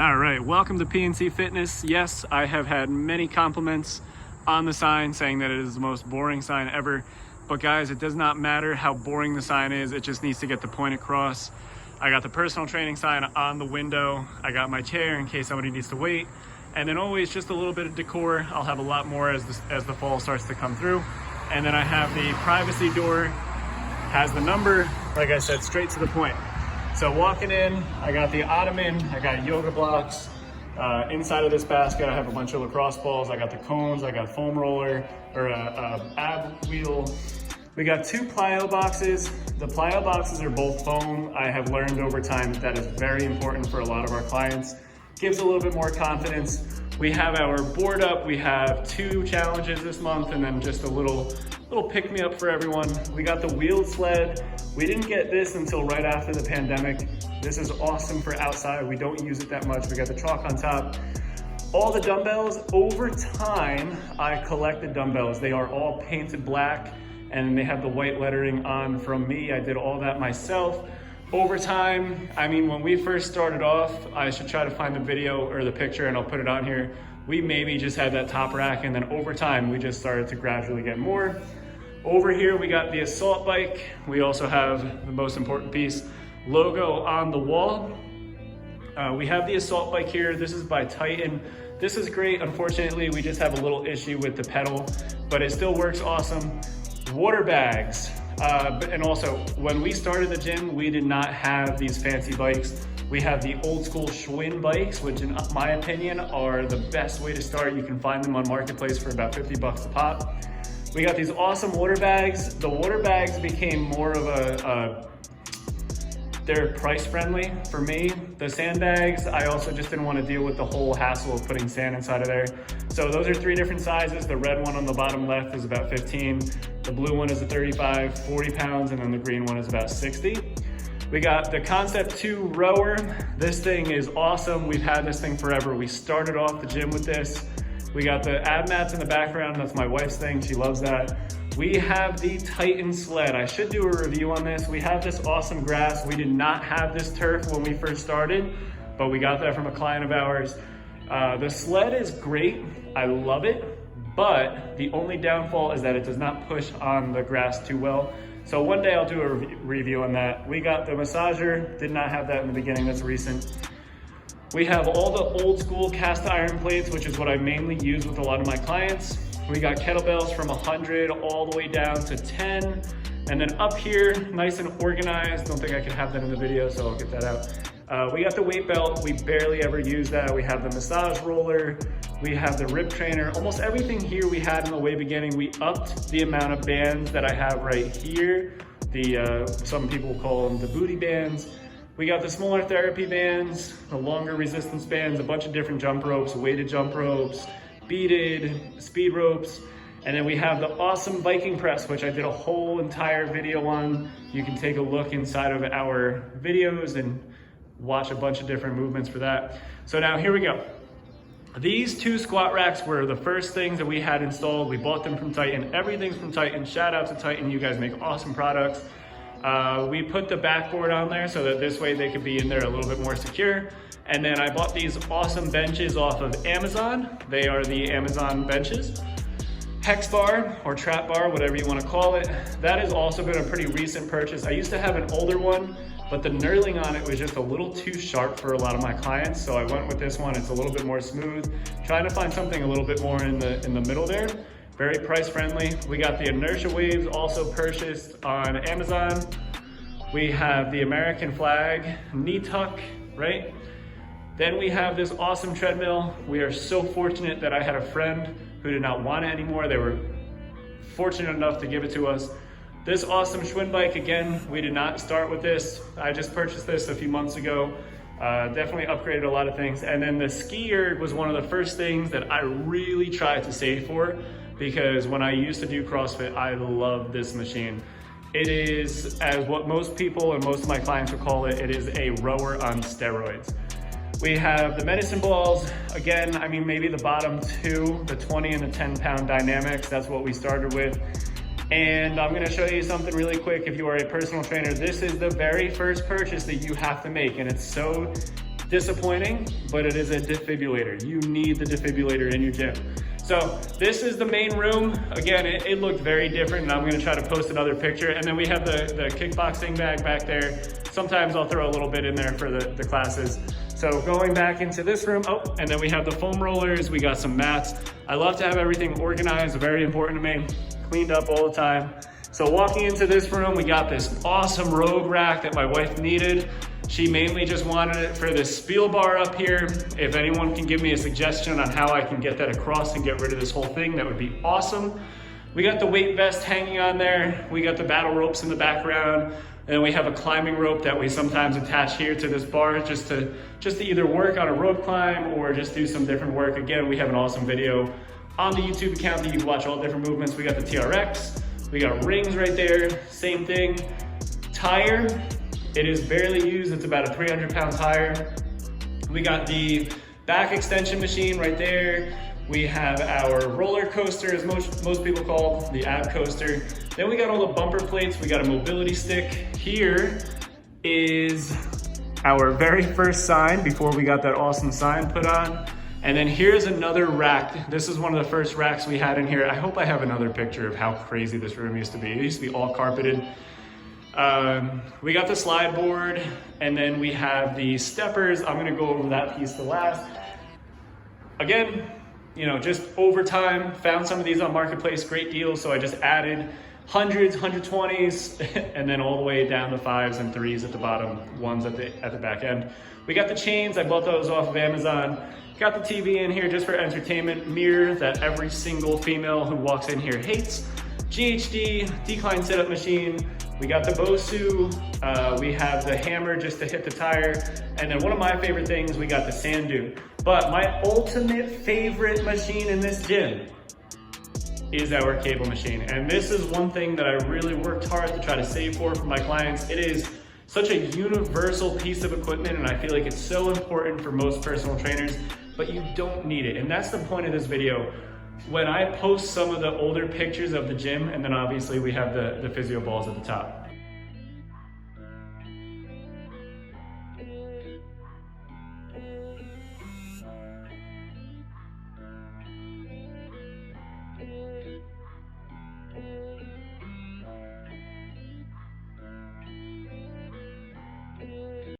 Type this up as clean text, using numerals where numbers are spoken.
All right, welcome to PNC Fitness. Yes, I have had many compliments on the sign saying that it is the most boring sign ever. But guys, it does not matter how boring the sign is, it just needs to get the point across. I got the personal training sign on the window. I got my chair in case somebody needs to wait. And then always just a little bit of decor. I'll have a lot more as the fall starts to come through. And then I have the privacy door, has the number, like I said, straight to the point. So walking in, I got the ottoman, I got yoga blocks. Inside of this basket, I have a bunch of lacrosse balls. I got the cones, I got foam roller, or a ab wheel. We got 2 plyo boxes. The plyo boxes are both foam. I have learned over time that is very important for a lot of our clients. Gives a little bit more confidence. We have our board up. We have 2 challenges this month and then just a little pick me up for everyone. We got the wheeled sled. We didn't get this until right after the pandemic. This is awesome for outside. We don't use it that much. We got the chalk on top. All the dumbbells, over time, I collected dumbbells. They are all painted black and they have the white lettering on from me. I did all that myself. Over time, I mean, when we first started off, I should try to find the video or the picture and I'll put it on here. We maybe just had that top rack, and then over time, we just started to gradually get more. Over here, we got the assault bike. We also have the most important piece, logo on the wall. We have the assault bike here. This is by Titan. This is great. Unfortunately, we just have a little issue with the pedal, but it still works awesome. Water bags. And also, when we started the gym, we did not have these fancy bikes. We have the old school Schwinn bikes, which in my opinion are the best way to start. You can find them on Marketplace for about 50 bucks a pop. We got these awesome water bags. The water bags became more of they're price friendly for me. The sandbags, I also just didn't want to deal with the whole hassle of putting sand inside of there. So those are 3 different sizes. The red one on the bottom left is about 15. The blue one is a 35, 40 pounds, and then the green one is about 60. We got the Concept 2 rower. This thing is awesome. We've had this thing forever. We started off the gym with this. We got the ab mats in the background. That's my wife's thing. She loves that. We have the Titan sled. I should do a review on this. We have this awesome grass. We did not have this turf when we first started, but we got that from a client of ours. The sled is great. I love it, but the only downfall is that it does not push on the grass too well. So one day I'll do a review on that. We got the massager. Did not have that in the beginning. That's recent. We have all the old school cast iron plates, which is what I mainly use with a lot of my clients. We got kettlebells from 100 all the way down to 10. And then up here, nice and organized. Don't think I can have that in the video, so I'll get that out. We got the weight belt. We barely ever use that. We have the massage roller. We have the rib trainer. Almost everything here we had in the way beginning. We upped the amount of bands that I have right here. Some people call them the booty bands. We got the smaller therapy bands, the longer resistance bands, a bunch of different jump ropes, weighted jump ropes, beaded, speed ropes. And then we have the awesome Viking press, which I did a whole entire video on. You can take a look inside of our videos and watch a bunch of different movements for that. So now here we go. These 2 squat racks were the first things that we had installed. We bought them from Titan. Everything's from Titan. Shout out to Titan. You guys make awesome products. We put the backboard on there so that this way they could be in there a little bit more secure. And then I bought these awesome benches off of Amazon. They are the Amazon benches. Hex bar or trap bar, whatever you want to call it. That has also been a pretty recent purchase. I used to have an older one, but the knurling on it was just a little too sharp for a lot of my clients. So I went with this one. It's a little bit more smooth. Trying to find something a little bit more in the middle there. Very price friendly. We got the inertia waves also purchased on Amazon. We have the American flag knee tuck, right? Then we have this awesome treadmill. We are so fortunate that I had a friend who did not want it anymore. They were fortunate enough to give it to us. This awesome Schwinn bike, again, we did not start with this. I just purchased this a few months ago. Definitely upgraded a lot of things. And then the skier was one of the first things that I really tried to save for, because when I used to do CrossFit, I loved this machine. It is, as what most people and most of my clients would call it, it is a rower on steroids. We have the medicine balls. Again, I mean, maybe the bottom 2, the 20 and the 10 pound dynamics, that's what we started with. And I'm gonna show you something really quick. If you are a personal trainer, this is the very first purchase that you have to make. And it's so disappointing, but it is a defibrillator. You need the defibrillator in your gym. So this is the main room. Again, it looked very different, and I'm gonna try to post another picture. And then we have the kickboxing bag back there. Sometimes I'll throw a little bit in there for the classes. So going back into this room, and then we have the foam rollers, we got some mats. I love to have everything organized, very important to me, cleaned up all the time. So walking into this room, we got this awesome Rogue rack that my wife needed. She mainly just wanted it for this Spiel bar up here. If anyone can give me a suggestion on how I can get that across and get rid of this whole thing, that would be awesome. We got the weight vest hanging on there. We got the battle ropes in the background. And then we have a climbing rope that we sometimes attach here to this bar just to either work on a rope climb or just do some different work. Again, we have an awesome video on the YouTube account that you can watch all different movements. We got the TRX, we got rings right there, same thing. Tire, it is barely used, it's about a 300-pound tire. We got the back extension machine right there. We have our roller coaster, as most people call the ab coaster. Then we got all the bumper plates. We got a mobility stick. Here is our very first sign before we got that awesome sign put on. And then here's another rack. This is one of the first racks we had in here. I hope I have another picture of how crazy this room used to be. It used to be all carpeted. We got the slide board, and then we have the steppers. I'm gonna go over that piece the last. Again, you know, just over time, found some of these on Marketplace, great deals. So I just added hundreds, 120s, and then all the way down to 5s and 3s at the bottom, 1s at the back end. We got the chains, I bought those off of Amazon. Got the TV in here just for entertainment, mirror that every single female who walks in here hates. GHD, decline sit-up machine. We got the Bosu, we have the hammer just to hit the tire. And then one of my favorite things, we got the sand dune. But my ultimate favorite machine in this gym is our cable machine. And this is one thing that I really worked hard to try to save for my clients. It is such a universal piece of equipment, and I feel like it's so important for most personal trainers, but you don't need it. And that's the point of this video. When I post some of the older pictures of the gym, and then obviously we have the physio balls at the top.